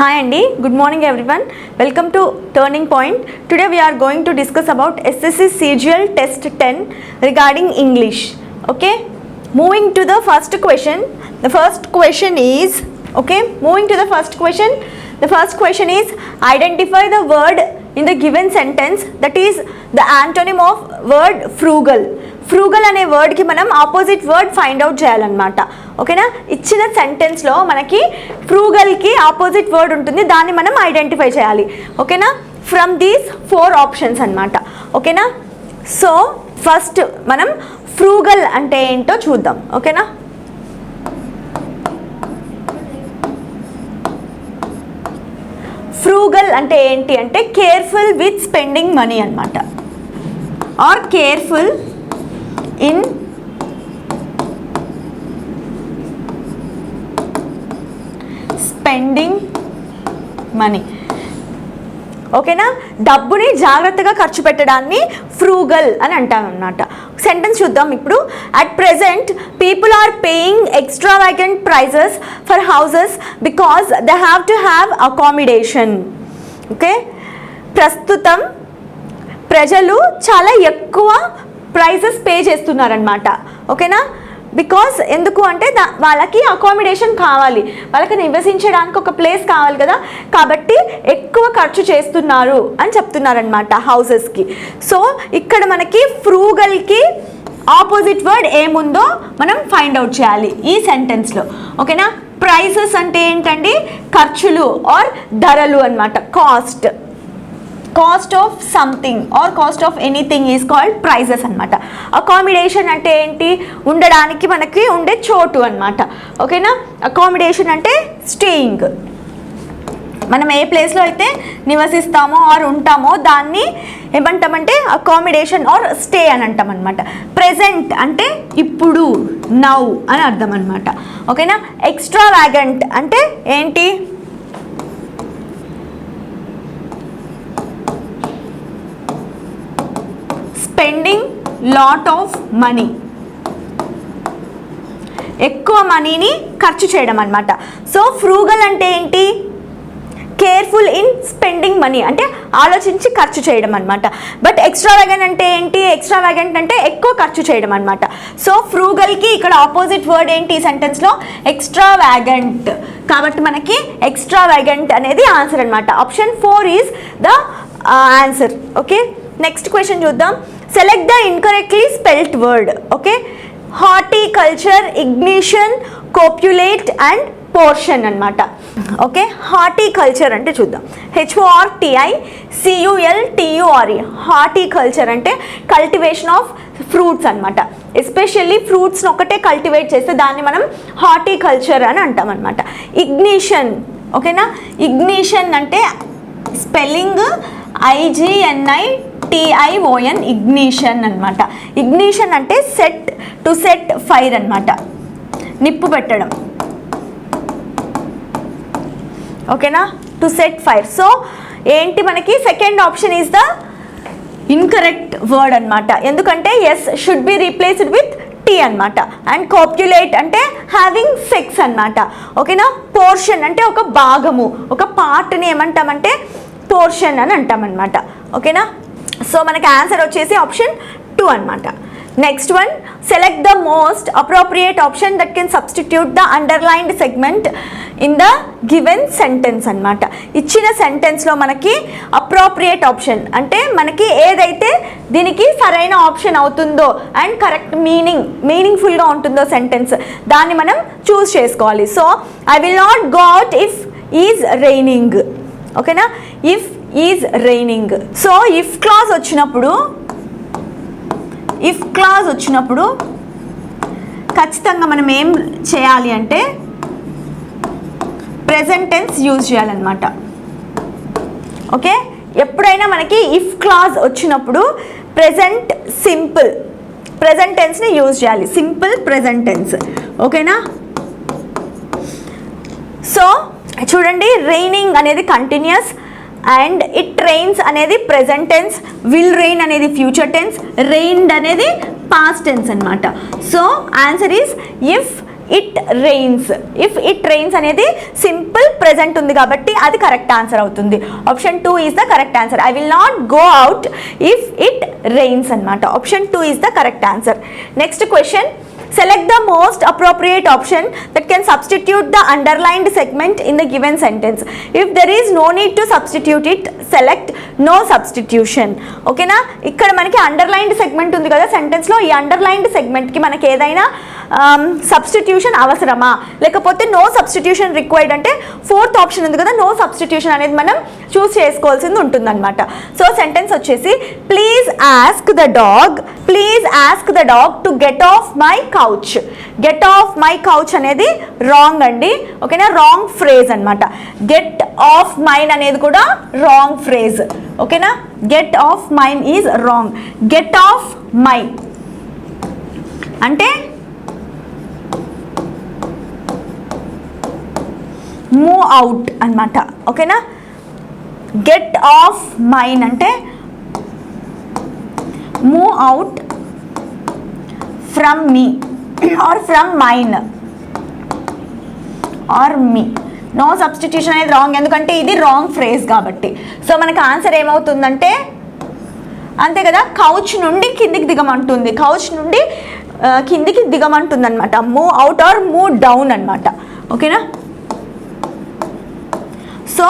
Hi Andy, good morning everyone. Welcome to Turning Point. Today we are going to discuss about SSC CGL Test 10 regarding English. Okay, moving to the first question. The first question is, moving to the first question. The first question is, identify the word in the given sentence that is the antonym of word frugal. Frugal అనే వర్డ్కి మనం opposite word find out చేయాలన్నమాట. ఓకేనా, ఇచ్చిన సెంటెన్స్లో మనకి ఫ్రూగల్కి opposite word ఉంటుంది, దాన్ని మనం identify చేయాలి. ఓకేనా, ఫ్రమ్ దీస్ 4 ఆప్షన్స్ అన్నమాట. ఓకేనా, సో ఫస్ట్ మనం ఫ్రూగల్ అంటే ఏంటో చూద్దాం. ఓకేనా, ఫ్రూగల్ అంటే ఏంటి అంటే కేర్ఫుల్ విత్ స్పెండింగ్ మనీ అన్నమాట, or careful in spending money. ఓకేనా, డబ్బుని జాగ్రత్తగా ఖర్చు పెట్టడాన్ని ఫ్రూగల్ అని అంటాం అన్నమాట. సెంటెన్స్ చూద్దాం ఇప్పుడు. At present people are paying extravagant prices for houses because they have to have accommodation. Okay, ప్రస్తుతం ప్రజలు చాలా ఎక్కువ ప్రైజెస్ పే చేస్తున్నారనమాట. ఓకేనా, బికాస్ ఎందుకు అంటే వాళ్ళకి అకామిడేషన్ కావాలి, వాళ్ళకి నివసించడానికి ఒక ప్లేస్ కావాలి కదా, కాబట్టి ఎక్కువ ఖర్చు చేస్తున్నారు అని చెప్తున్నారనమాట హౌసెస్కి. సో ఇక్కడ మనకి ఫ్రూగల్కి ఆపోజిట్ వర్డ్ ఏముందో మనం ఫైండ్ అవుట్ చేయాలి ఈ సెంటెన్స్లో. ఓకేనా, ప్రైసెస్ అంటే ఏంటండి, ఖర్చులు ఆర్ ధరలు అన్నమాట. Cost of something or cost of anything is called prices అనమాట. అకామిడేషన్ అంటే ఏంటి, ఉండడానికి మనకి ఉండే చోటు అనమాట. ఓకేనా, అకామిడేషన్ అంటే స్టేయింగ్, మనం ఏ ప్లేస్లో అయితే నివసిస్తామో ఆర్ ఉంటామో దాన్ని ఏమంటామంటే అకామిడేషన్ ఆర్ స్టే అని అంటాం అనమాట. ప్రెజెంట్ అంటే ఇప్పుడు, నౌ అని అర్థం అనమాట. ఓకేనా, ఎక్స్ట్రావాగెంట్ అంటే ఏంటి, స్పెండింగ్ లాట్ ఆఫ్ మనీ, ఎక్కువ మనీని ఖర్చు చేయడం అనమాట. సో ఫ్రూగల్ అంటే ఏంటి, కేర్ఫుల్ ఇన్ స్పెండింగ్ మనీ అంటే ఆలోచించి ఖర్చు చేయడం అనమాట. బట్ ఎక్స్ట్రావాగెంట్ అంటే ఏంటి, ఎక్స్ట్రావాగెంట్ అంటే ఎక్కువ ఖర్చు చేయడం అనమాట. సో ఫ్రూగల్కి ఇక్కడ ఆపోజిట్ వర్డ్ ఏంటి ఈ సెంటెన్స్లో, ఎక్స్ట్రావాగెంట్. కాబట్టి మనకి ఎక్స్ట్రావాగెంట్ అనేది ఆన్సర్ అనమాట. Option 4 is the answer. Okay, next question చూద్దాం. Select the incorrectly spelt word. Okay, horticulture, ignition, copulate and portion అన్నమాట. ఓకే, హార్టికల్చర్ అంటే చూద్దాం. HORTICULTURE. హార్టికల్చర్ అంటే కల్టివేషన్ ఆఫ్ ఫ్రూట్స్ అనమాట. ఎస్పెషల్లీ ఫ్రూట్స్ని ఒకటే కల్టివేట్ చేస్తే దాన్ని మనం హార్టికల్చర్ అని అంటాం అనమాట. ఇగ్నిషన్. ఓకేనా, ఇగ్నిషన్ అంటే స్పెల్లింగ్ IGNITION, ఇగ్నిషన్ అనమాట. ఇగ్నిషన్ అంటే టు సెట్ ఫైర్ అనమాట, నిప్పు పెట్టడం. ఓకేనా, టు సెట్ ఫైర్. సో ఏంటి మనకి second option is the incorrect word అనమాట. ఎందుకంటే S should be replaced with T అనమాట. అండ్ కోప్యులేట్ అంటే హ్యావింగ్ సెక్స్ అనమాట. ఓకేనా, పోర్షన్ అంటే ఒక భాగము, ఒక పార్ట్ని ఏమంటామంటే పోర్షన్ అని అంటామన్నమాట. ఓకేనా, సో మనకి ఆన్సర్ వచ్చేసి ఆప్షన్ 2 అనమాట. Next one, select the most appropriate option that can substitute the underlined segment in the given sentence అనమాట. ఇచ్చిన సెంటెన్స్లో మనకి అప్రోప్రియేట్ ఆప్షన్ అంటే మనకి ఏదైతే దీనికి సరైన ఆప్షన్ అవుతుందో అండ్ కరెక్ట్ మీనింగ్ఫుల్గా ఉంటుందో సెంటెన్స్, దాన్ని మనం చూస్ చేసుకోవాలి. So I will not go out if is raining. ఓకేనా, if is raining. So if clause వచ్చినప్పుడు ఖచ్చితంగా మనం ఏం చేయాలి అంటే ప్రెజెంట్ టెన్స్ యూజ్ చేయాలన్నమాట. ఓకే, ఎప్పుడైనా మనకి ఇఫ్ క్లాజ్ వచ్చినప్పుడు ప్రెజెంట్ టెన్స్ని యూజ్ చేయాలి, సింపుల్ ప్రెజెంట్ టెన్స్. ఓకేనా, సో చూడండి, రైనింగ్ అనేది కంటిన్యూస్ అండ్ ఇట్ రెయిన్స్ అనేది ప్రెజెంట్ టెన్స్, విల్ రెయిన్ అనేది ఫ్యూచర్ టెన్స్, రెయిన్డ్ అనేది పాస్ట్ టెన్స్ అనమాట. So answer is if it rains. If it rains అనేది సింపుల్ ప్రెజెంట్ ఉంది కాబట్టి అది కరెక్ట్ ఆన్సర్ అవుతుంది. Option 2 is the correct answer. I will not go out if it rains అనమాట. Option 2 is the correct answer. Next question, select the most appropriate option that can substitute the underlined segment in the given sentence. If there is no need to substitute it, select no substitution. ఓకేనా, ఇక్కడ మనకి underlined segment ఉంది కదా సెంటెన్స్లో, ఈ underlined సెగ్మెంట్కి మనకి ఏదైనా substitution అవసరమా లేకపోతే నో సబ్స్టిట్యూషన్ రిక్వైర్డ్ అంటే ఫోర్త్ ఆప్షన్ ఉంది కదా, నో సబ్స్టిట్యూషన్ అనేది మనం చూస్ చేసుకోవాల్సింది ఉంటుందన్నమాట. సో సెంటెన్స్ వచ్చేసి, please ask the dog to get off my couch. Get off my couch అనేది రాంగ్ అండి. ఓకేనా, రాంగ్ ఫ్రేజ్ అనమాట. గెట్ ఆఫ్ మైన్ అనేది కూడా రాంగ్ ఫ్రేజ్. ఓకేనా, get off mine is wrong. Get off my అంటే move out అనమాట. ఓకేనా, గెట్ ఆఫ్ మైన్ అంటే move out from me or from mine or me. No substitution అనేది wrong ఎందుకంటే ఇది రాంగ్ ఫ్రేజ్ కాబట్టి. సో మనకు ఆన్సర్ ఏమవుతుందంటే అంతే కదా, కౌచ్ నుండి కిందికి దిగమంటుంది, కౌచ్ నుండి కిందికి దిగమంటుంది అనమాట. Move out or move down అనమాట. ఓకేనా, సో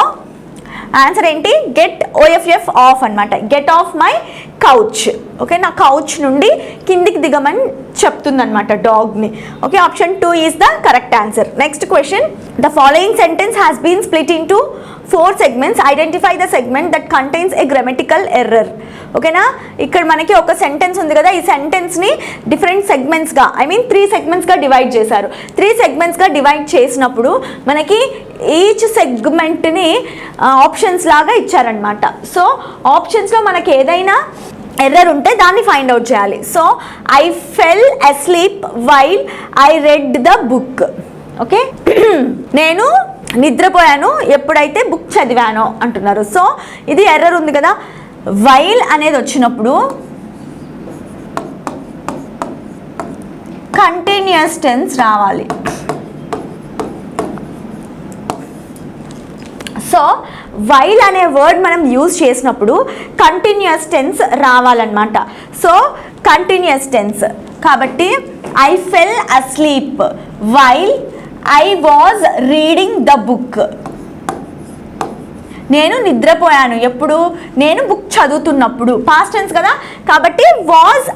ఆన్సర్ ఏంటి, గెట్ ఓఎఫ్ఎఫ్ ఆఫ్ అనమాట. Get off my couch. Okay, నా కౌచ్ నుండి కిందికి దిగమని చెప్తుంది అనమాట డాగ్ని. Okay, option 2 is the correct answer. Next question, the following sentence has been split into 4 segments. Identify the segment that contains a grammatical error. ఓకేనా, ఇక్కడ మనకి ఒక సెంటెన్స్ ఉంది కదా, ఈ సెంటెన్స్ని డిఫరెంట్ సెగ్మెంట్స్గా 3 సెగ్మెంట్స్గా డివైడ్ చేశారు. 3 సెగ్మెంట్స్గా డివైడ్ చేసినప్పుడు మనకి ఈచ్ సెగ్మెంట్ని ఆప్షన్స్ లాగా ఇచ్చారనమాట. సో ఆప్షన్స్లో మనకి ఏదైనా ఎర్రర్ ఉంటే దాన్ని ఫైండ్ అవుట్ చేయాలి. So I fell asleep while I read the book. Okay, నేను నిద్రపోయాను ఎప్పుడైతే బుక్ చదివానో అంటున్నారు. సో ఇది ఎర్రర్ ఉంది కదా, వైల్ అనేది వచ్చినప్పుడు కంటిన్యూస్ టెన్స్ రావాలి. సో వైల్ అనే వర్డ్ మనం యూజ్ చేసినప్పుడు కంటిన్యూస్ టెన్స్ రావాలన్నమాట. సో కంటిన్యూస్ టెన్స్ కాబట్టి I fell asleep while I was reading the book. నేను నిద్రపోయాను ఎప్పుడు, నేను బుక్ చదువుతున్నప్పుడు. పాస్ట్ టెన్స్ కదా కాబట్టి was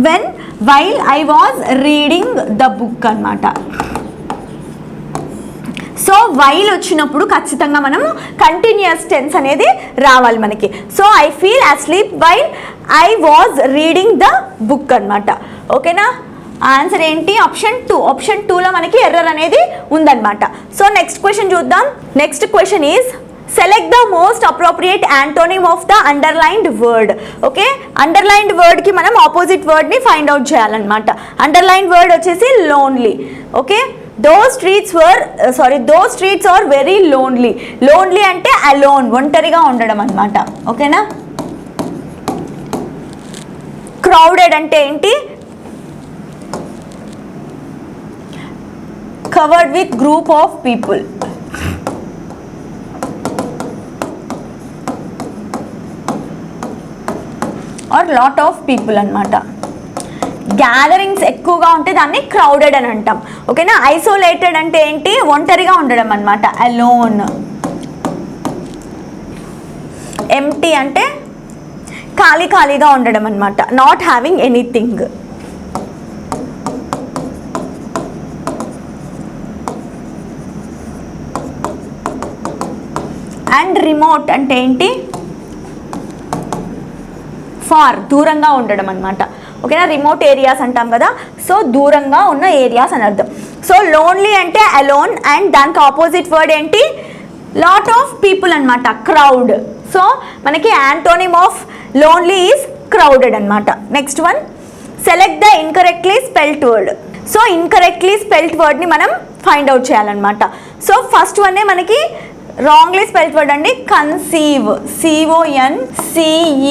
when while I was reading the book అన్నమాట. సో వైల్ వచ్చినప్పుడు ఖచ్చితంగా మనము కంటిన్యూస్ టెన్స్ అనేది రావాలి మనకి. So I feel asleep while I was reading the book అన్నమాట. ఓకేనా, ఆన్సర్ ఏంటి, ఆప్షన్ 2. ఆప్షన్ 2లో మనకి ఎర్రర్ అనేది ఉందన్నమాట. సో నెక్స్ట్ క్వశ్చన్ చూద్దాం. Next question is, select the most appropriate antonym of the underlined word. Okay, underlined వర్డ్కి మనం ఆపోజిట్ వర్డ్ని ఫైండ్ అవుట్ చేయాలన్నమాట. అండర్లైన్డ్ వర్డ్ వచ్చేసి lonely. Okay, those streets are very lonely. Lonely అంటే alone, ఒంటరిగా ఉండడం అన్నమాట. ఓకేనా, క్రౌడెడ్ అంటే ఏంటి, covered with group of people. Or lot of people అన్నమాట. గ్యాదరింగ్స్ ఎక్కువగా ఉంటే దాన్ని క్రౌడెడ్ అని అంటాం. ఓకేనా, ఐసోలేటెడ్ అంటే ఏంటి, ఒంటరిగా ఉండడం అన్నమాట, అలోన్. ఎంప్టీ అంటే ఖాళీగా ఉండడం అన్నమాట, not having anything. And remote అంటే ఏంటి, ఫార్, దూరంగా ఉండడం అన్నమాట. ఓకేనా, రిమోట్ ఏరియాస్ అంటాం కదా, సో దూరంగా ఉన్న ఏరియాస్ అని అర్థం. సో లోన్లీ అంటే అలోన్ అండ్ దానికి ఆపోజిట్ వర్డ్ ఏంటి, లాట్ ఆఫ్ పీపుల్ అన్నమాట, క్రౌడ్. సో మనకి antonym of lonely is crowded అన్నమాట. Next one, select the incorrectly spelt word. So incorrectly spelt వర్డ్ని మనం ఫైండ్ అవుట్ చేయాలన్నమాట. సో ఫస్ట్ వన్నే మనకి రాంగ్లీ స్పెల్ట్ వర్డ్ అండి, కన్సీవ్, CONCEIVE.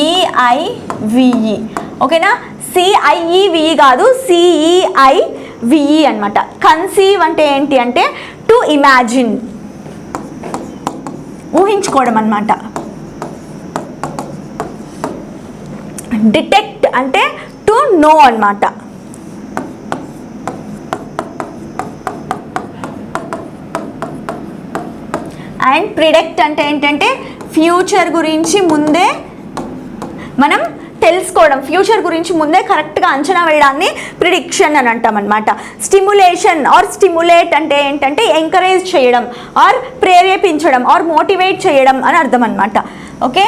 ఓకేనా, CIEVE కాదు, CEIVE విఈ అనమాట. కన్సీవ్ అంటే ఏంటి అంటే టు ఇమాజిన్, ఊహించుకోవడం అనమాట. డిటెక్ట్ అంటే టు నో అనమాట. అండ్ ప్రిడిక్ట్ అంటే ఏంటంటే ఫ్యూచర్ గురించి ముందే మనం తెలుసుకోవడం, ఫ్యూచర్ గురించి ముందే కరెక్ట్గా అంచనా వేయడాన్ని ప్రిడిక్షన్ అని అంటాం అనమాట. స్టిమ్యులేషన్ ఆర్ స్టిమ్యులేట్ అంటే ఏంటంటే ఎంకరేజ్ చేయడం ఆర్ ప్రేరేపించడం ఆర్ మోటివేట్ చేయడం అని అర్థం అనమాట. ఓకే,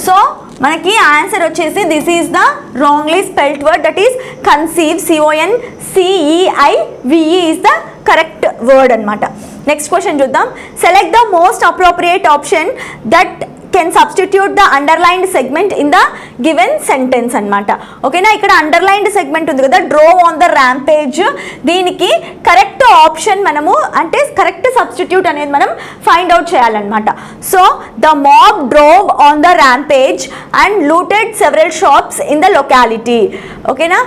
సో మనకి ఆన్సర్ వచ్చేసి this is the wrongly spelled word, that is conceive, CONCEIVE is the correct word అనమాట. నెక్స్ట్ క్వశ్చన్ చూద్దాం. Select the most appropriate option that can substitute the underlined segment in the given sentence అనమాట. ఓకేనా, ఇక్కడ underlined segment ఉంది కదా, drove on the rampage, దీనికి correct option మనము అంటే కరెక్ట్ సబ్స్టిట్యూట్ అనేది మనం ఫైండ్ అవుట్ చేయాలన్నమాట. So the mob drove on the rampage and looted several shops in the locality. ఓకేనా,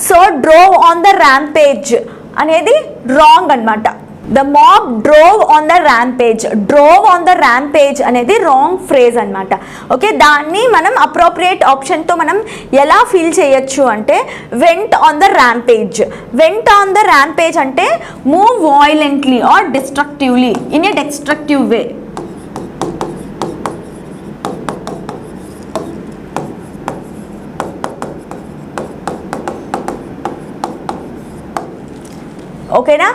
so drove on the rampage అనేది రాంగ్ అనమాట. The mob drove on the rampage, drove on the rampage అనేది wrong phrase అనమాట. Okay, దాన్ని మనం appropriate ఆప్షన్తో మనం ఎలా ఫీల్ చేయొచ్చు అంటే went on the rampage. Went on the rampage అంటే move violently or destructively in a destructive way. ఓకేనా,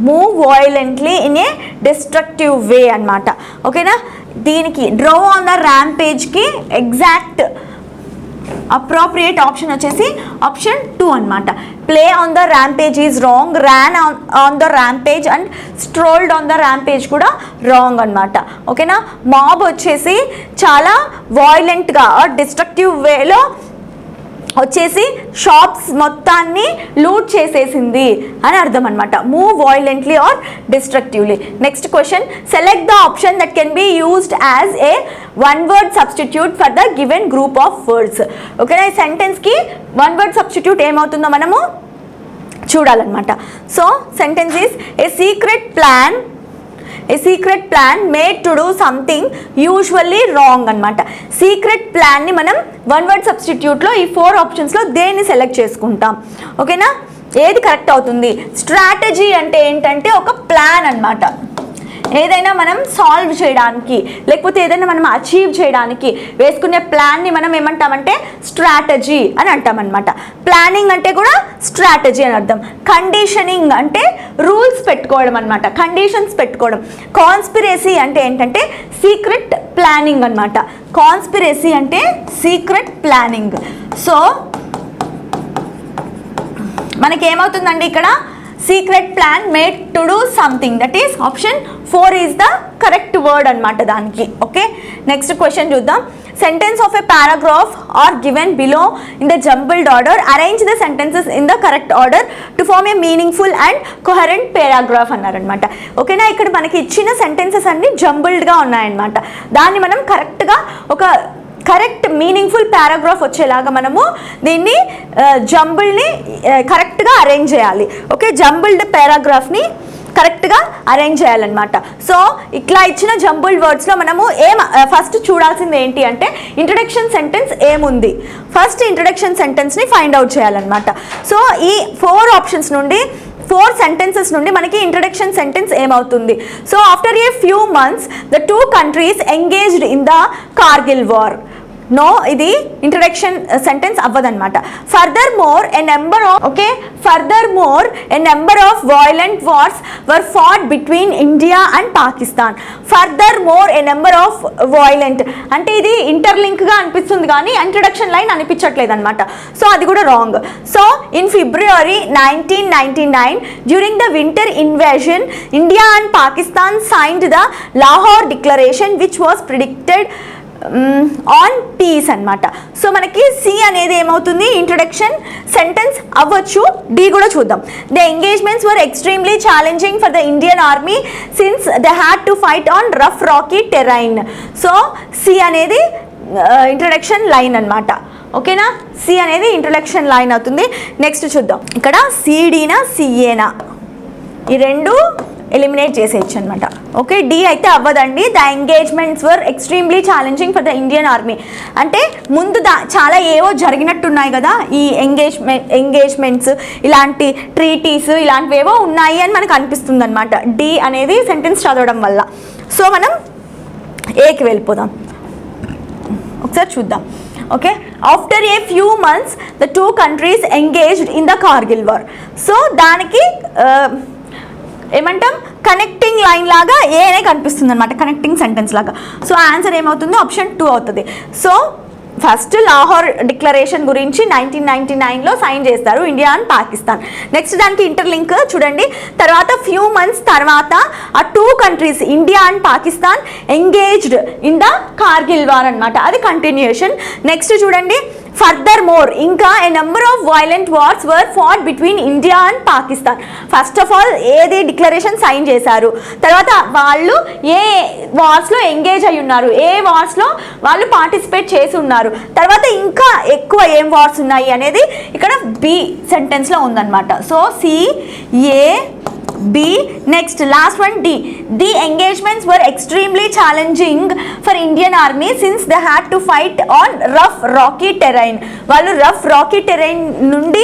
move violently in a destructive way అనమాట. ఓకేనా, దీనికి డ్రో ఆన్ ద ర్యాంపేజ్కి ఎగ్జాక్ట్ అప్రోప్రియేట్ ఆప్షన్ వచ్చేసి ఆప్షన్ 2 అనమాట. Play on the rampage is wrong, ran on the rampage and strolled on the rampage కూడా wrong అనమాట. ఓకేనా, మాబ్ వచ్చేసి చాలా వాయిలెంట్గా డిస్ట్రక్టివ్ వేలో వచ్చేసి షాప్స్ మొత్తాన్ని లూట్ చేసేసింది అని అర్థం అనమాట. Move violently or destructively. Next question, select the option that can be used as a one word substitute for the given group of words. ఓకేనా, ఈ సెంటెన్స్కి వన్ వర్డ్ సబ్స్టిట్యూట్ ఏమవుతుందో మనము చూడాలన్నమాట. So sentence is a secret plan made to do something usually wrong అనమాట. Secret ప్లాన్ని మనం one word సబ్స్టిట్యూట్లో ఈ 4 ఆప్షన్స్లో దేన్ని సెలెక్ట్ చేసుకుంటాం. ఓకేనా, ఏది కరెక్ట్ అవుతుంది? స్ట్రాటజీ అంటే ఏంటంటే ఒక ప్లాన్ అనమాట. ఏదైనా మనం సాల్వ్ చేయడానికి లేకపోతే ఏదైనా మనం అచీవ్ చేయడానికి వేసుకునే ప్లాన్ని మనం ఏమంటామంటే స్ట్రాటజీ అని అంటామన్నమాట. ప్లానింగ్ అంటే కూడా స్ట్రాటజీ అని అర్థం. కండిషనింగ్ అంటే రూల్స్ పెట్టుకోవడం అనమాట, కండిషన్స్ పెట్టుకోవడం. కాన్స్పిరసీ అంటే ఏంటంటే సీక్రెట్ ప్లానింగ్ అనమాట. కాన్స్పిరసీ అంటే సీక్రెట్ ప్లానింగ్. సో మనకేమవుతుందండి ఇక్కడ secret plan made to do something, that is option 4 is the correct word అనమాట దానికి. ఓకే, నెక్స్ట్ క్వశ్చన్ చూద్దాం. Sentence of a paragraph are given below in the jumbled order, arrange the sentences in the correct order to form a meaningful and coherent paragraph అన్నారనమాట. ఓకేనా, ఇక్కడ మనకి ఇచ్చిన sentences అన్ని జంబుల్డ్గా ఉన్నాయన్నమాట. దాన్ని మనం కరెక్ట్గా ఒక కరెక్ట్ మీనింగ్ఫుల్ పారాగ్రాఫ్ వచ్చేలాగా మనము దీన్ని జంబుల్ని కరెక్ట్గా అరేంజ్ చేయాలి. ఓకే, జంబుల్డ్ పారాగ్రాఫ్ని కరెక్ట్గా అరేంజ్ చేయాలన్నమాట. సో ఇట్లా ఇచ్చిన జంబుల్డ్ వర్డ్స్లో మనము ఫస్ట్ చూడాల్సింది ఏంటి అంటే ఇంట్రడక్షన్ సెంటెన్స్ ఏముంది, ఫస్ట్ ఇంట్రడక్షన్ సెంటెన్స్ని ఫైండ్ అవుట్ చేయాలన్నమాట. సో ఈ 4 ఆప్షన్స్ నుండి 4 sentences నుండి మనకి ఇంట్రడక్షన్ సెంటెన్స్ ఏమవుతుంది? So after a few months the 2 countries engaged in the Kargil war. No, ఇది ఇంట్రడక్షన్ సెంటెన్స్ అవ్వదన్నమాట. Furthermore a number of violent wars were fought between India and Pakistan. Furthermore a number of violent అంటే ఇది ఇంటర్లింక్గా అనిపిస్తుంది కానీ introduction line అనిపించట్లేదు అనమాట. So అది కూడా wrong. So in February 1999 during the winter invasion India and Pakistan signed the Lahore declaration which was predicted on peace అనమాట. So మనకి సి అనేది ఏమవుతుంది? ఇంట్రడక్షన్ సెంటెన్స్ అవ్వచ్చు. డి కూడా చూద్దాం. The engagements were extremely challenging for the Indian army since they had to fight on rough rocky terrain. So C అనేది introduction line అనమాట. ఓకేనా, సి అనేది ఇంట్రడక్షన్ లైన్ అవుతుంది. నెక్స్ట్ చూద్దాం, ఇక్కడ సిడీనా సిఏనా ఈ రెండు ఎలిమినేట్ చేసేయచ్చు అనమాట. ఓకే, డి అయితే అవ్వదండి. The engagements were extremely challenging for the Indian army అంటే ముందు చాలా ఏవో జరిగినట్టున్నాయి కదా, ఈ ఎంగేజ్మెంట్స్ ఇలాంటి ట్రీటీస్ ఇలాంటివి ఏవో ఉన్నాయి అని మనకు అనిపిస్తుంది అనమాట డి అనేది సెంటెన్స్ చదవడం వల్ల. సో మనం ఏకి వెళ్ళిపోదాం, ఒకసారి చూద్దాం. Okay, after a few months the two countries engaged in the Kargil war. So దానికి ఏమంటాం, కనెక్టింగ్ లైన్ లాగా ఏ అనే కనిపిస్తుంది అనమాట, కనెక్టింగ్ సెంటెన్స్ లాగా. సో ఆన్సర్ ఏమవుతుంది, ఆప్షన్ 2 అవుతుంది. సో ఫస్ట్ లాహోర్ డిక్లరేషన్ గురించి 1999లో సైన్ చేస్తారు ఇండియా అండ్ పాకిస్తాన్. నెక్స్ట్ దానికి ఇంటర్లింక్ చూడండి. తర్వాత ఫ్యూ మంత్స్ తర్వాత ఆ two countries India and Pakistan engaged in the Kargil war అనమాట, అది కంటిన్యూషన్. నెక్స్ట్ చూడండి, ఫర్దర్ మోర్ ఇంకా a number of violent wars were fought between India and Pakistan. First of all ఏది డిక్లరేషన్ సైన్ చేశారు, తర్వాత వాళ్ళు ఏ వార్స్లో ఎంగేజ్ అయి ఉన్నారు, ఏ వార్స్లో వాళ్ళు పార్టిసిపేట్ చేసి ఉన్నారు, తర్వాత ఇంకా ఎక్కువ ఏం వార్స్ ఉన్నాయి అనేది ఇక్కడ బి సెంటెన్స్లో ఉందన్నమాట. So C A B. Next, last one D. The engagements were extremely challenging for Indian Army since they had to fight on rough rocky terrain. వాళ్ళు రఫ్ రాకీ టెరైన్ నుండి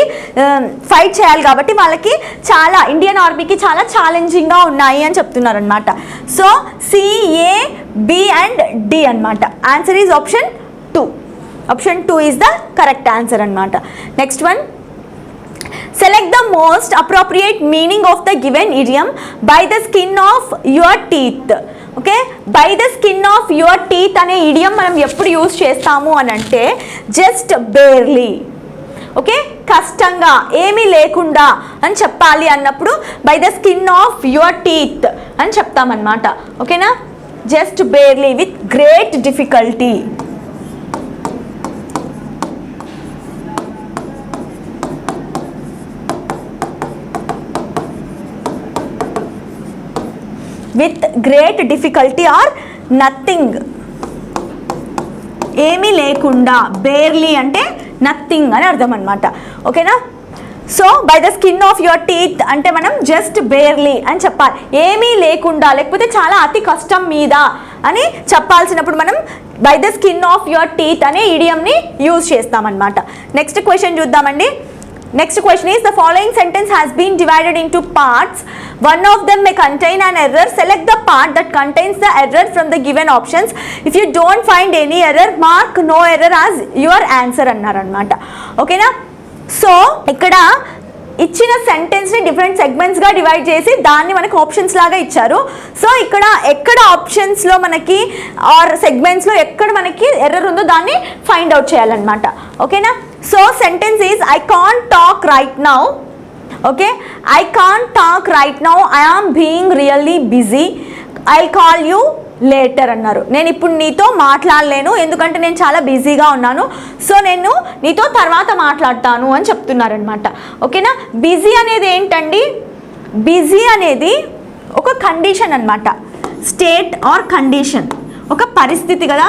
ఫైట్ చేయాలి కాబట్టి వాళ్ళకి చాలా ఇండియన్ ఆర్మీకి చాలా ఛాలెంజింగ్గా ఉన్నాయి అని చెప్తున్నారు అనమాట. So C A B and D అనమాట. Answer is option 2. Option 2 is the correct answer అనమాట. Next one, select the most appropriate meaning of the given idiom by the skin of your teeth. Okay, by the skin of your teeth అనే idiom మనం ఎప్పుడు use చేస్తాము అని అంటే just barely. Okay, కష్టంగా ఏమీ లేకుండా అని చెప్పాలి అన్నప్పుడు by the skin of your teeth అని చెప్తామన్నమాట. ఓకేనా, just barely with great difficulty. With great difficulty or nothing, ఏమీ లేకుండా. బేర్లీ అంటే నథింగ్ అని అర్థం అనమాట. ఓకేనా, so by the skin of your teeth అంటే మనం జస్ట్ బేర్లీ అని చెప్పాలి, ఏమీ లేకుండా లేకపోతే చాలా అతి కష్టం మీద అని చెప్పాల్సినప్పుడు మనం by the skin of your teeth అనే ఇడియంని యూజ్ చేస్తామన్నమాట. నెక్స్ట్ క్వశ్చన్ చూద్దామండి. Next question is, the following sentence has been divided into parts. One of them may contain an error. Select the part that contains the error from the given options. If you don't find any error, mark no error as your answer అన్నారన్నమాట. ఓకేనా, so ఇక్కడ ఇచ్చిన సెంటెన్స్ని different సెగ్మెంట్స్గా divide చేసి దాన్ని మనకు options లాగా ఇచ్చారు. So ఇక్కడ ఎక్కడ ఆప్షన్స్లో మనకి ఆర్ సెగ్మెంట్స్లో ఎక్కడ మనకి ఎర్రర్ ఉందో దాన్ని ఫైండ్ అవుట్ చేయాలన్నమాట. ఓకేనా, so sentence is I can't talk right now. Okay, I can't talk right now, I am being really busy, I call you later అన్నారు. నేను ఇప్పుడు నీతో మాట్లాడలేను ఎందుకంటే నేను చాలా బిజీగా ఉన్నాను, సో నేను నీతో తర్వాత మాట్లాడతాను అని చెప్తున్నారనమాట. ఓకేనా, బిజీ అనేది ఏంటండి, బిజీ అనేది ఒక కండిషన్ అనమాట, స్టేట్ ఆర్ కండిషన్, ఒక పరిస్థితి కదా.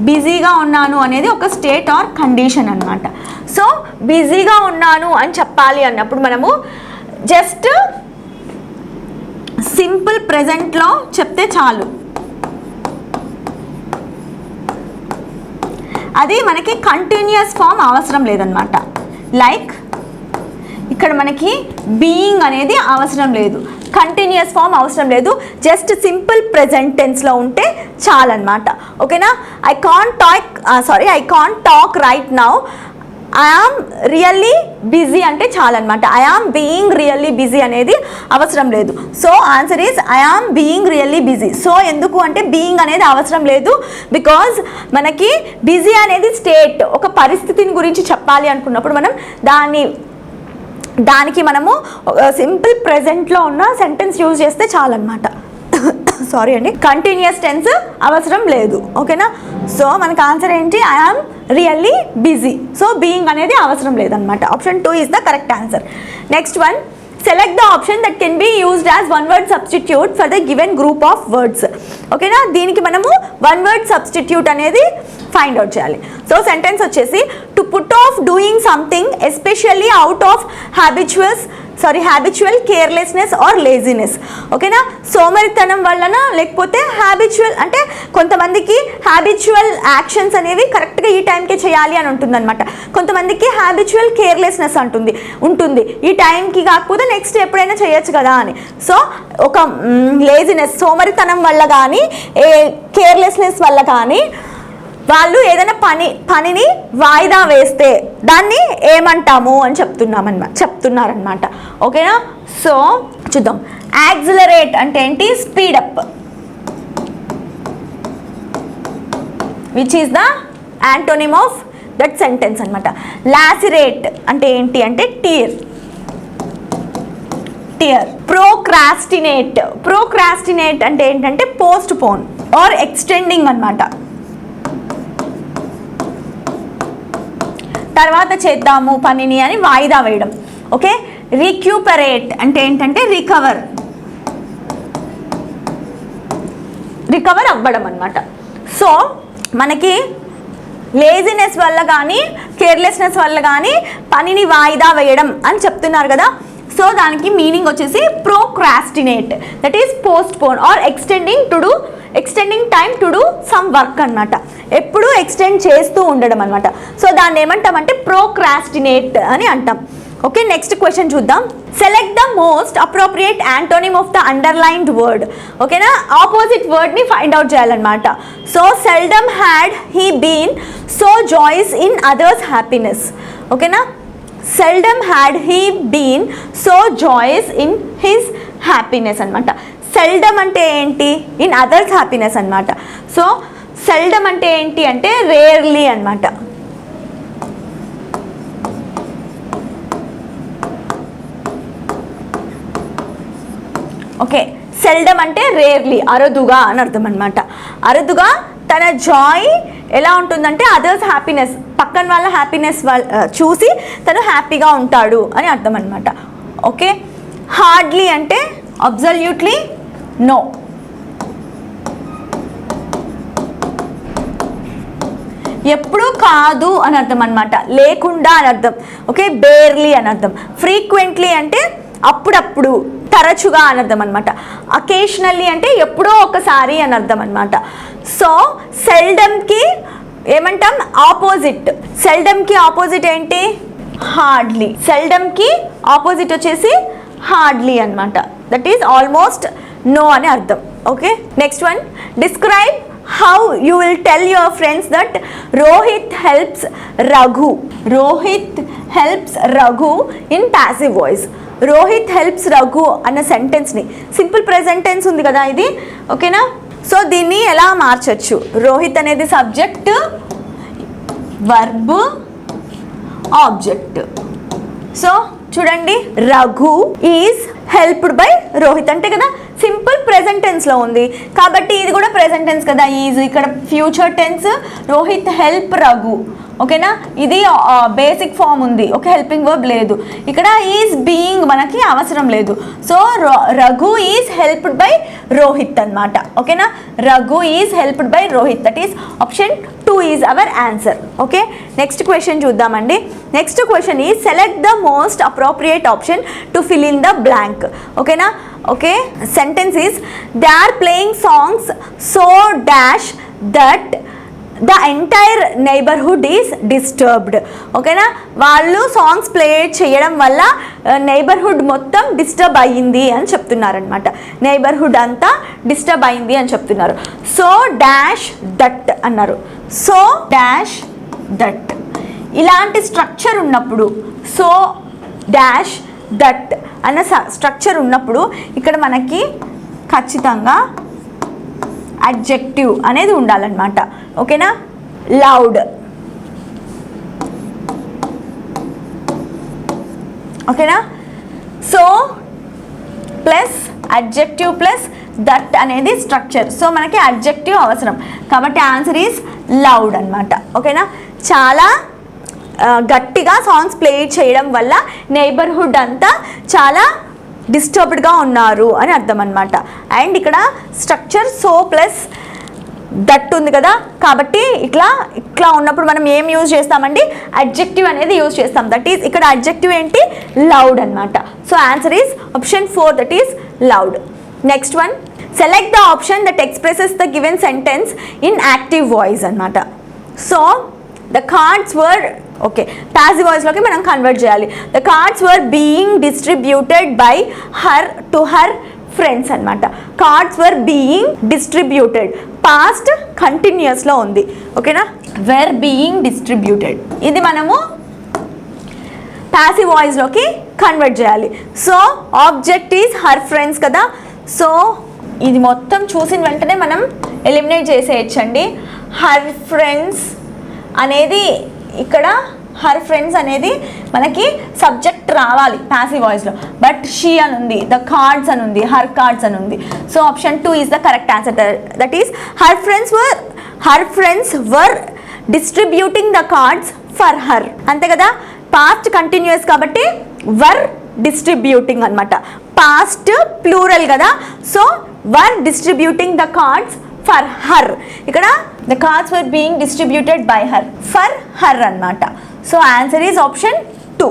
బిజీగా ఉన్నాను అనేది ఒక స్టేట్ ఆర్ కండిషన్ అనమాట. సో బిజీగా ఉన్నాను అని చెప్పాలి అన్నప్పుడు మనము జస్ట్ సింపుల్ ప్రెజెంట్లో చెప్తే చాలు, అది మనకి కంటిన్యూస్ ఫామ్ అవసరం లేదనమాట. లైక్ ఇక్కడ మనకి బీయింగ్ అనేది అవసరం లేదు, కంటిన్యూస్ ఫామ్ అవసరం లేదు, జస్ట్ సింపుల్ ప్రెజెంట్ టెన్స్లో ఉంటే చాలన్నమాట. ఓకేనా, I can't talk right now, I am really busy అంటే చాలన్నమాట. I am being really busy అనేది అవసరం లేదు. So answer is I am being really busy. So ఎందుకు అంటే బీయింగ్ అనేది అవసరం లేదు, బికాజ్ మనకి బిజీ అనేది స్టేట్, ఒక పరిస్థితిని గురించి చెప్పాలి అనుకున్నప్పుడు మనం దానికి మనము సింపుల్ ప్రెజెంట్లో ఉన్న సెంటెన్స్ యూజ్ చేస్తే చాలన్నమాట. సారీ అండి, కంటిన్యూస్ టెన్స్ అవసరం లేదు. ఓకేనా, సో మనకు ఆన్సర్ ఏంటి, I am really busy. So being అనేది అవసరం లేదనమాట. Option 2 is the correct answer. Next one, select the option that can be used as one word substitute for the given group of words. ఓకేనా. దీనికి మనము one word substitute అనేది find out చేయాలి. So sentence వచ్చేసి to put off doing something especially out of habitual carelessness or laziness. ఓకేనా, సోమరితనం వలన లేకపోతే హ్యాబిచువల్ అంటే కొంతమందికి హ్యాబిచువల్ యాక్షన్స్ అనేవి కరెక్ట్గా ఈ టైంకే చేయాలి అని ఉంటుందన్నమాట. కొంతమందికి హ్యాబిచువల్ కేర్లెస్నెస్ ఉంటుంది ఈ టైంకి కాకపోతే నెక్స్ట్ ఎప్పుడైనా చేయొచ్చు కదా అని. సో ఒక లేజినెస్ సోమరితనం వల్ల కానీ కేర్లెస్నెస్ వల్ల కానీ వాళ్ళు ఏదైనా పనిని వాయిదా వేస్తే దాన్ని ఏమంటాము అని చెప్తున్నారనమాట. ఓకేనా. సో చూద్దాం. యాక్సిలరేట్ అంటే ఏంటి? Speed up, which is the antonym of that sentence అనమాట. లాసిరేట్ అంటే ఏంటి అంటే టీర్. ప్రోక్రాస్టినేట్ అంటే ఏంటంటే పోస్ట్ పోన్ ఆర్ ఎక్స్టెండింగ్ అనమాట. తర్వాత చేద్దాము పనిని అని వాయిదా వేయడం. ఓకే. రిక్యూపరేట్ అంటే ఏంటంటే రికవర్ అవ్వడం అనమాట. సో మనకి లేజినెస్ వల్ల కానీ కేర్లెస్నెస్ వల్ల కానీ పనిని వాయిదా వేయడం అని చెప్తున్నారు కదా. సో దానికి మీనింగ్ వచ్చేసి procrastinate, that is postpone or extending time to do some work అనమాట. ఎప్పుడు ఎక్స్టెండ్ చేస్తూ ఉండడం అనమాట. సో దాన్ని ఏమంటామంటే ప్రోక్రాస్టినేట్ అని అంటాం. ఓకే, నెక్స్ట్ క్వశ్చన్ చూద్దాం. Select the most appropriate antonym of the underlined word. ఓకేనా, ఆపోజిట్ వర్డ్ని ఫైండ్ అవుట్ చేయాలన్నమాట. So seldom had he been so joyous in others happiness. ఓకేనా, seldom had he been so joyous in his happiness అనమాట. Seldom అంటే ఏంటి? In others happiness అనమాట. So seldom అంటే ఏంటి అంటే రేర్లీ అనమాట. ఓకే, సెల్డమ్ అంటే రేర్లీ, అరుదుగా అని అర్థం అనమాట. అరుదుగా తన జాయ్ ఎలా ఉంటుందంటే అదర్స్ హ్యాపీనెస్, పక్కన వాళ్ళ హ్యాపీనెస్ చూసి తను హ్యాపీగా ఉంటాడు అని అర్థం అనమాట. ఓకే, హార్డ్లీ అంటే అబ్సల్యూట్లీ నో. ఎప్పుడు కాదు అని అర్థం అనమాట, లేకుండా అని అర్థం. ఓకే, బేర్లీ అని అర్థం. ఫ్రీక్వెంట్లీ అంటే అప్పుడప్పుడు, తరచుగా అని అర్థం అనమాట. అకేషనల్లీ అంటే ఎప్పుడో ఒకసారి అని అర్థం అనమాట. సో సెల్డమ్కి ఏమంటాం? ఆపోజిట్. సెల్డమ్కి ఆపోజిట్ ఏంటి? హార్డ్లీ. సెల్డమ్కి ఆపోజిట్ వచ్చేసి హార్డ్లీ అనమాట. దట్ ఈస్ ఆల్మోస్ట్ నో అని అర్థం. Okay, next one. Describe how you will tell your friends that Rohit helps Raghu. Rohit helps Raghu in passive voice. Rohit helps Raghu అన్న సెంటెన్స్ని, simple present tense ఉంది కదా ఇది. ఓకేనా, so దీన్ని ఎలా మార్చచ్చు? రోహిత్ అనేది సబ్జెక్ట్, వర్బ్, ఆబ్జెక్ట్. సో చూడండి, Raghu is helped by Rohit అంటే కదా సింపుల్ ప్రెజెంట్ టెన్స్లో ఉంది కాబట్టి ఇది కూడా ప్రెజెంట్ టెన్స్ కదా. ఈజ్ ఇక్కడ future tense. Rohit help Raghu. ఓకేనా, ఇది బేసిక్ ఫామ్ ఉంది. ఓకే, హెల్పింగ్ వర్బ్ లేదు. ఇక్కడ ఈజ్ బీయింగ్ మనకి అవసరం లేదు. So Raghu is helped by Rohit అనమాట. ఓకేనా, Raghu is helped by Rohit. That is option 2 is our answer. Okay, next question చూద్దామండి. Next question is select the most appropriate option to fill in the blank. ఓకేనా. Okay, sentence is they are playing songs so dash that the entire neighbourhood is disturbed. ఓకేనా, వాళ్ళు songs play చేయడం వల్ల neighbourhood మొత్తం disturb అయ్యింది అని చెప్తున్నారనమాట. Neighbourhood అంతా డిస్టర్బ్ అయింది అని చెప్తున్నారు. సో డాష్ దట్ అన్నారు. సో డాష్ దట్ ఇలాంటి స్ట్రక్చర్ ఉన్నప్పుడు, సో డాష్ దట్ అన్న స్ట్రక్చర్ ఉన్నప్పుడు ఇక్కడ మనకి ఖచ్చితంగా అడ్జెక్టివ్ అనేది ఉండాలన్నమాట. ఓకేనా, లౌడ్. ఓకేనా, so plus adjective plus that అనేది స్ట్రక్చర్. సో మనకి అడ్జెక్టివ్ అవసరం కాబట్టి ఆన్సర్ ఈజ్ లౌడ్ అనమాట. ఓకేనా, చాలా గట్టిగా సాంగ్స్ ప్లే చేయడం వల్ల నైబర్హుడ్ అంతా చాలా డిస్టర్బ్డ్గా ఉన్నారు అని అర్థం అనమాట. అండ్ ఇక్కడ స్ట్రక్చర్ సో ప్లస్ దట్ ఉంది కదా, కాబట్టి ఇట్లా ఉన్నప్పుడు మనం ఏం యూజ్ చేస్తామండి, అడ్జెక్టివ్ అనేది యూజ్ చేస్తాం. దట్ ఈస్ ఇక్కడ అడ్జెక్టివ్ ఏంటి, లౌడ్ అనమాట. So answer is option 4, that is loud. Next one, select the option that expresses the given sentence in active voice అనమాట. So the cards were, okay, passive వాయిస్లోకి మనం convert చేయాలి. The cards were being distributed by her to her friends అనమాట. Cards were being distributed, past కంటిన్యూస్లో ఉంది. ఓకేనా, were being distributed, ఇది మనము ప్యాసివ్ వాయిస్లోకి కన్వర్ట్ చేయాలి. So object is her friends కదా. సో ఇది మొత్తం చూసిన వెంటనే మనం ఎలిమినేట్ చేసేయచ్చండి. హర్ ఫ్రెండ్స్ అనేది ఇక్కడ హర్ ఫ్రెండ్స్ అనేది మనకి సబ్జెక్ట్ రావాలి ప్యాసివ్ వాయిస్లో, బట్ షీ అని ఉంది, ద కార్డ్స్ అని ఉంది, హర్ కార్డ్స్ అని ఉంది. So option 2 is the correct answer. That is her friends were distributing the cards for her, అంతే కదా. పాస్ట్ కంటిన్యూస్ కాబట్టి వర్ డిస్ట్రిబ్యూటింగ్ అనమాట. పాస్ట్ ప్లూరల్ కదా, so were distributing the cards for her. ఇక్కడ the cards were being distributed by her, for her అనమాట. So answer is option 2.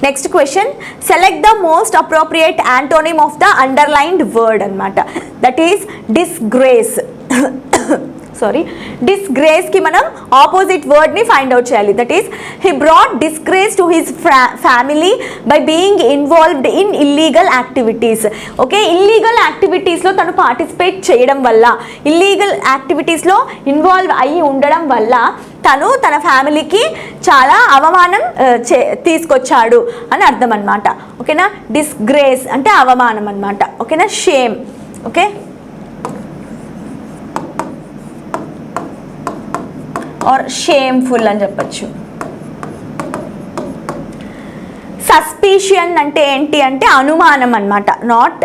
Next question, select the most appropriate antonym of the underlined word అనమాట. That is disgrace. డిస్గ్రేస్కి మనం opposite వర్డ్ని find out చేయాలి. That is he brought disgrace to his family by being involved in illegal activities. Okay, illegal యాక్టివిటీస్లో తను participate చేయడం వల్ల, illegal యాక్టివిటీస్లో involve అయ్యి ఉండడం వల్ల తను తన ఫ్యామిలీకి చాలా అవమానం తీసుకొచ్చాడు అని అర్థం అనమాట. ఓకేనా, డిస్గ్రేస్ అంటే అవమానం అనమాట. ఓకేనా, షేమ్. ఓకే, ఆర్ షేమ్ఫుల్ అని చెప్పచ్చు. సస్పీషియన్ అంటే ఏంటి అంటే అనుమానం అనమాట, నాట్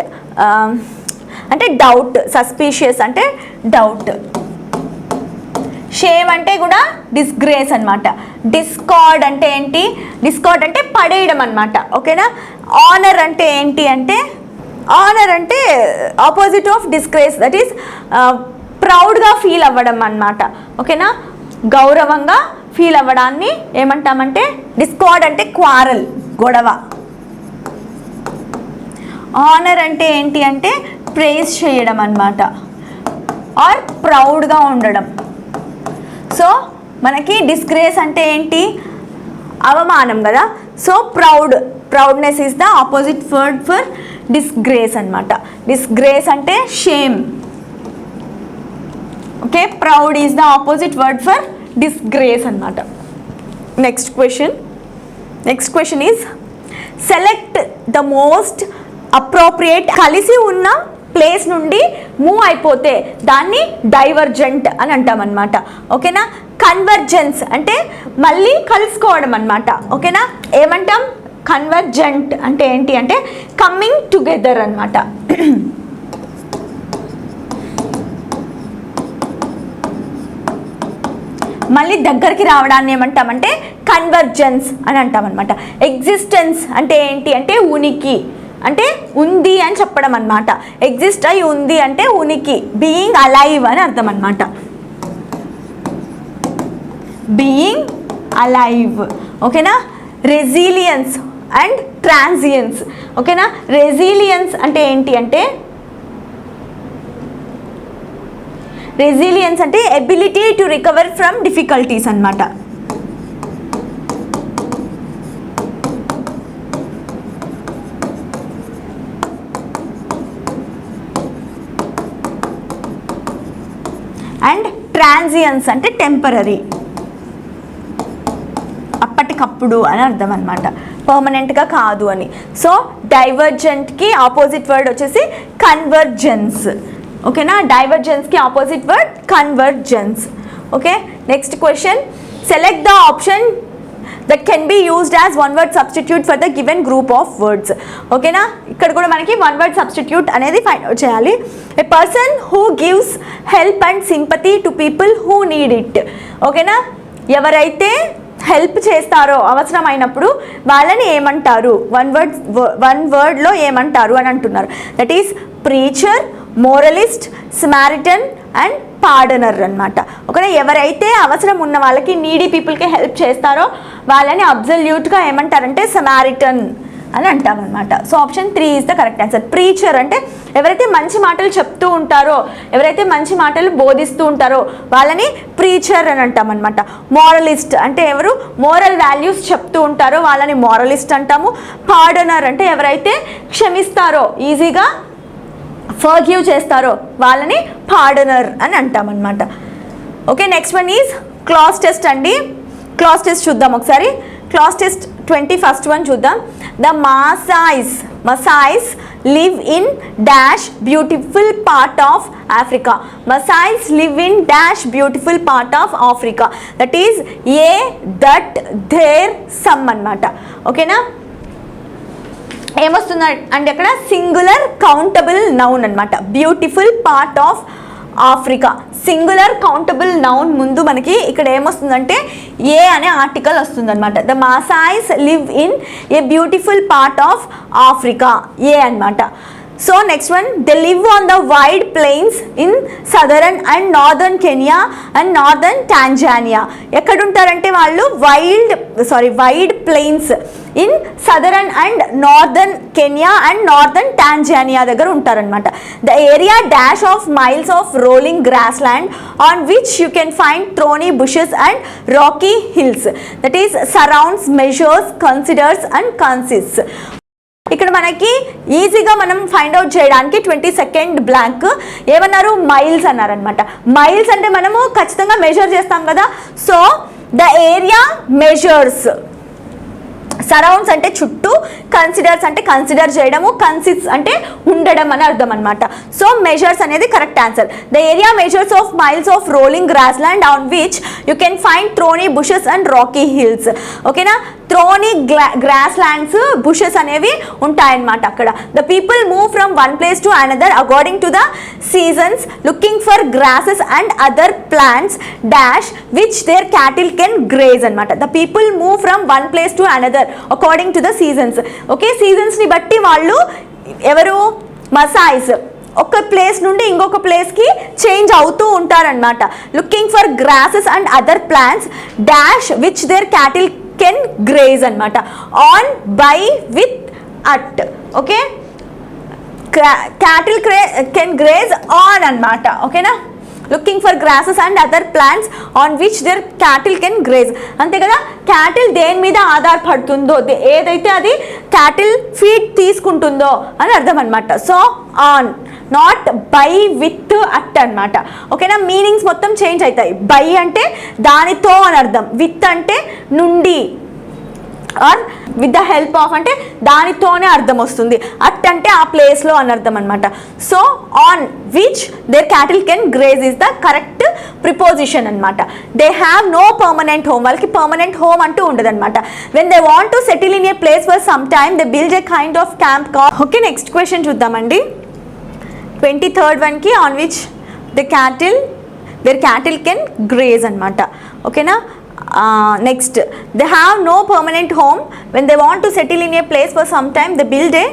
అంటే డౌట్. సస్పీషియస్ అంటే డౌట్. షేమ్ అంటే కూడా డిస్గ్రేస్ అనమాట. డిస్కార్డ్ అంటే ఏంటి, డిస్కార్డ్ అంటే పడేయడం అనమాట. ఓకేనా, ఆనర్ అంటే ఏంటి అంటే, ఆనర్ అంటే opposite of disgrace, that is ప్రౌడ్గా ఫీల్ అవ్వడం అనమాట. ఓకేనా, గౌరవంగా ఫీల్ అవ్వడాన్ని ఏమంటామంటే డిస్కార్డ్ అంటే క్వారల్, గొడవ. ఆనర్ అంటే ఏంటి అంటే ప్రేజ్ చేయడం అన్నమాట, ఆర్ ప్రౌడ్గా ఉండడం. సో మనకి డిస్గ్రేస్ అంటే ఏంటి, అవమానం కదా. So proudness is the opposite word for disgrace అన్నమాట. డిస్గ్రేస్ అంటే shame. Okay, proud is the opposite word for disgrace అన్నమాట. Next question is select the most appropriate. కలిసి ఉన్న ప్లేస్ నుండి మూవ్ అయిపోతే దాన్ని డైవర్జెంట్ అని అంటాం అనమాట. ఓకేనా, కన్వర్జెన్స్ అంటే మళ్ళీ కలుసుకోవడం అనమాట. ఓకేనా, ఏమంటాం, కన్వర్జెంట్ అంటే ఏంటి అంటే కమ్మింగ్ టుగెదర్ అనమాట. మళ్ళీ దగ్గరికి రావడాన్ని ఏమంటామంటే కన్వర్జెన్స్ అని అంటాం అనమాట. ఎగ్జిస్టెన్స్ అంటే ఏంటి అంటే ఉనికి, అంటే ఉంది అని చెప్పడం అనమాట. ఎగ్జిస్ట్ అయి ఉంది అంటే ఉనికి, బీయింగ్ అలైవ్ అని అర్థం అనమాట. Being alive. ఓకేనా, రెసిలియన్స్ అండ్ ట్రాన్సియన్స్. ఓకేనా, రెసిలియన్స్ అంటే ఏంటి అంటే, రెసిలియన్స్ అంటే ability to recover from difficulties అన్నమాట. అండ్ ట్రాన్సియన్స్ అంటే టెంపరరీ, అప్పటికప్పుడు అని అర్థం అనమాట, పర్మనెంట్గా కాదు అని. సో డైవర్జెంట్కి ఆపోజిట్ వర్డ్ వచ్చేసి కన్వర్జెన్స్. ఓకేనా, డైవర్జెన్స్కి opposite word convergence. Okay, next question, select the option that can be used as one word substitute for the given group of words. ఓకేనా, ఇక్కడ కూడా మనకి వన్ వర్డ్ సబ్స్టిట్యూట్ అనేది ఫైండ్ అవుట్ చేయాలి. A person who gives help and sympathy to people who need it. ఓకేనా, ఎవరైతే help చేస్తారో అవసరమైనప్పుడు వాళ్ళని ఏమంటారు, వన్ వర్డ్లో ఏమంటారు అని అంటున్నారు. That is preacher, moralist, Samaritan and pardoner అనమాట. ఓకేనా, ఎవరైతే అవసరం ఉన్న వాళ్ళకి, నీడీ పీపుల్కి హెల్ప్ చేస్తారో వాళ్ళని అబ్సల్యూట్గా ఏమంటారంటే సమారిటన్ అని అంటామన్నమాట. So option 3 is the correct answer. Preacher అంటే ఎవరైతే మంచి మాటలు చెప్తూ ఉంటారో, ఎవరైతే మంచి మాటలు బోధిస్తూ ఉంటారో వాళ్ళని ప్రీచర్ అని అంటామన్నమాట. మోరలిస్ట్ అంటే ఎవరు మోరల్ వాల్యూస్ చెప్తూ ఉంటారో వాళ్ళని మోరలిస్ట్ అంటాము. పార్డనర్ అంటే ఎవరైతే క్షమిస్తారో, ఈజీగా ఫర్గివ్ చేస్తారో వాళ్ళని పార్డనర్ అని అంటామన్నమాట. Okay, next one is class test అండి. క్లాస్ టెస్ట్ చూద్దాం ఒకసారి. క్లాస్ టెస్ట్ 21st వన్ చూద్దాం. The Maasais live in dash beautiful part of Africa. Maasais live in dash beautiful part of Africa. That is a, that, their, some అన్నమాట. ఓకేనా, ఏమొస్తుంది అంటే అక్కడ singular countable noun అనమాట. Beautiful part of Africa, singular countable noun ముందు మనకి ఇక్కడ ఏమొస్తుందంటే ఏ అనే ఆర్టికల్ వస్తుంది అనమాట. The Maasais live in a beautiful part of Africa, a అనమాట. So next one, they live on the wide plains in southern and northern Kenya and northern Tanzania. ఎక్కడుంటారంటే వాళ్ళు wide plains in southern and northern Kenya and northern Tanzania దగ్గర ఉంటారనమాట. The area dash of miles of rolling grass land on which you can find thorny bushes and rocky hills. That is surrounds, measures, considers and consists. ఇక్కడ మనకి ఈజీగా మనం find out చేయడానికి 22nd blank ఏమన్నారు, miles అన్నారనమాట. Miles అంటే మనము ఖచ్చితంగా మెజర్ చేస్తాం కదా. So the area measures, surrounds అంటే చుట్టూ, కన్సిడర్స్ అంటే కన్సిడర్ చేయడము, కన్సిస్ట్ అంటే ఉండడం అని అర్థం అనమాట. సో మెజర్స్ అనేది correct answer. The area measures of miles of rolling grass land on which you can find thorny bushes and rocky hills. ఓకేనా, థ్రోనీ గ్రాస్ ల్యాండ్స్, బుషెస్ అనేవి ఉంటాయన్నమాట అక్కడ. The people move from one place to another according to the seasons looking for grasses and other plants dash which there cattle can graze అనమాట. The people move from one place to another according to the seasons. Okay, సీజన్స్ని బట్టి వాళ్ళు, ఎవరు మసాయిస్, ఒక place నుండి ఇంకొక ప్లేస్కి change అవుతూ ఉంటారనమాట. Looking for grasses and other plants dash which there cattle can graze అనమాట. On, by, with, at. Okay, cattle can graze on అనమాట. ఓకేనా, looking for grasses and other plants on which there cattle can graze. అంతే కదా, cattle దేని మీద ఆధారపడుతుందో, ఏదైతే అది cattle feed తీసుకుంటుందో అని అర్థం అనమాట. So on, not by, with, at అనమాట. ఓకేనా, మీనింగ్స్ మొత్తం చేంజ్ అవుతాయి. బై అంటే దానితో అని అర్థం, విత్ అంటే నుండి, or with the help of అంటే దానితోనే అర్థం వస్తుంది, అట్ అంటే ఆ ప్లేస్లో అని అర్థం అనమాట. So on which there cattle can graze is the correct preposition అనమాట. They have no permanent home, వాళ్ళకి పర్మనెంట్ హోమ్ అంటూ ఉండదు అనమాట. When they want to settle in a place for some time they build a kind of camp call. Okay, next question చూద్దామండి. 23rd వన్కి on which there cattle can graze అనమాట. ఓకేనా, next, they have no permanent home when they want to settle in a place for some time they build a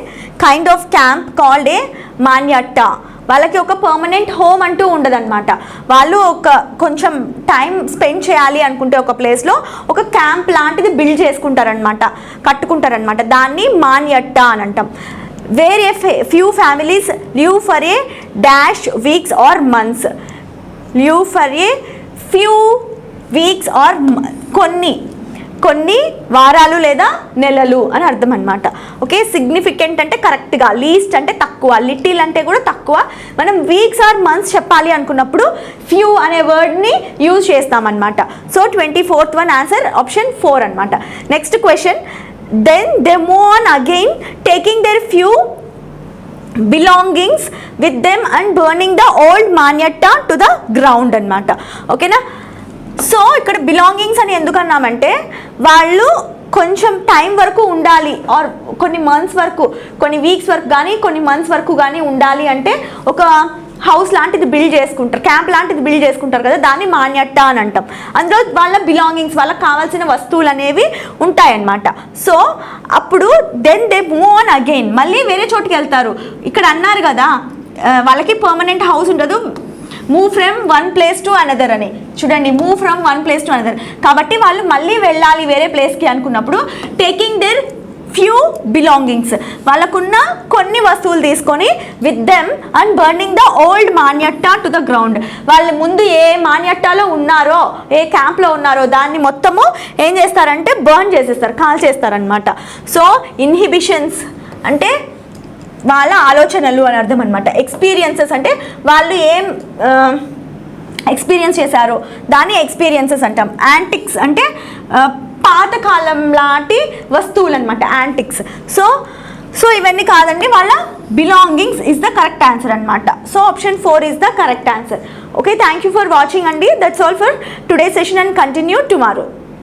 kind of camp called a manyatta. వాళ్ళకి ఒక permanent home అంటూ ఉండదన్నమాట. వాళ్ళు ఒక కొంచెం time spend చేయాలి అనుకుంటే ఒక ప్లేస్లో ఒక క్యాంప్ లాంటిది బిల్డ్ చేసుకుంటారనమాట, కట్టుకుంటారనమాట. దాన్ని మాన్యట్టా అని అంటాం. Where a few families live for a dash weeks or months. Live for a few weeks or కొన్ని వారాలు లేదా నెలలు అని అర్థం అనమాట. ఓకే, సిగ్నిఫికెంట్ అంటే కరెక్ట్గా, లీస్ట్ అంటే తక్కువ, లిటిల్ అంటే కూడా తక్కువ. మనం వీక్స్ ఆర్ మంత్స్ చెప్పాలి అనుకున్నప్పుడు ఫ్యూ అనే వర్డ్ని యూజ్ చేస్తామన్నమాట. So 24th one answer option 4 అనమాట. Next question, then they move on again taking their few belongings with them and burning the old manyata to the ground అనమాట. ఓకేనా, so ఇక్కడ belongings అని ఎందుకు అన్నామంటే వాళ్ళు కొంచెం టైం వరకు ఉండాలి, ఆర్ కొన్ని మంత్స్ వరకు, కొన్ని వీక్స్ వరకు కానీ కొన్ని మంత్స్ వరకు కానీ ఉండాలి అంటే ఒక హౌస్ లాంటిది బిల్డ్ చేసుకుంటారు, క్యాంప్ లాంటిది బిల్డ్ చేసుకుంటారు కదా, దాన్ని మాన్యట్ట అని అంటాం. అందులో వాళ్ళ బిలాంగింగ్స్, వాళ్ళకి కావాల్సిన వస్తువులు అనేవి ఉంటాయన్నమాట. సో అప్పుడు then they move on again, మళ్ళీ వేరే చోటుకి వెళ్తారు. ఇక్కడ అన్నారు కదా వాళ్ళకి పర్మనెంట్ హౌస్ ఉండదు, move from one place to another అని. చూడండి, move from one place to another, కాబట్టి వాళ్ళు మళ్ళీ వెళ్ళాలి వేరే ప్లేస్కి అనుకున్నప్పుడు టేకింగ్ దేర్ ఫ్యూ బిలాంగింగ్స్, వాళ్ళకున్న కొన్ని వస్తువులు తీసుకొని with them and burning the old manyatta to the ground. వాళ్ళు ముందు ఏ మాన్యట్టాలో ఉన్నారో, ఏ క్యాంప్లో ఉన్నారో దాన్ని మొత్తము ఏం చేస్తారంటే బర్న్ చేసేస్తారు, కాల్ చేస్తారనమాట. సో ఇన్హిబిషన్స్ అంటే వాళ్ళ ఆలోచనలు అని అర్థం అనమాట. ఎక్స్పీరియన్సెస్ అంటే వాళ్ళు ఏం ఎక్స్పీరియన్స్ చేశారో దాన్ని ఎక్స్పీరియన్సెస్ అంటాం. యాంటిక్స్ అంటే పాతకాలం లాంటి వస్తువులు అనమాట, యాంటిక్స్. సో ఇవన్నీ కాదండి, వాళ్ళ belongings is the correct answer అనమాట. So option 4 is the correct answer. Okay, thank you for watching అండి. That's all for today session and continue tomorrow.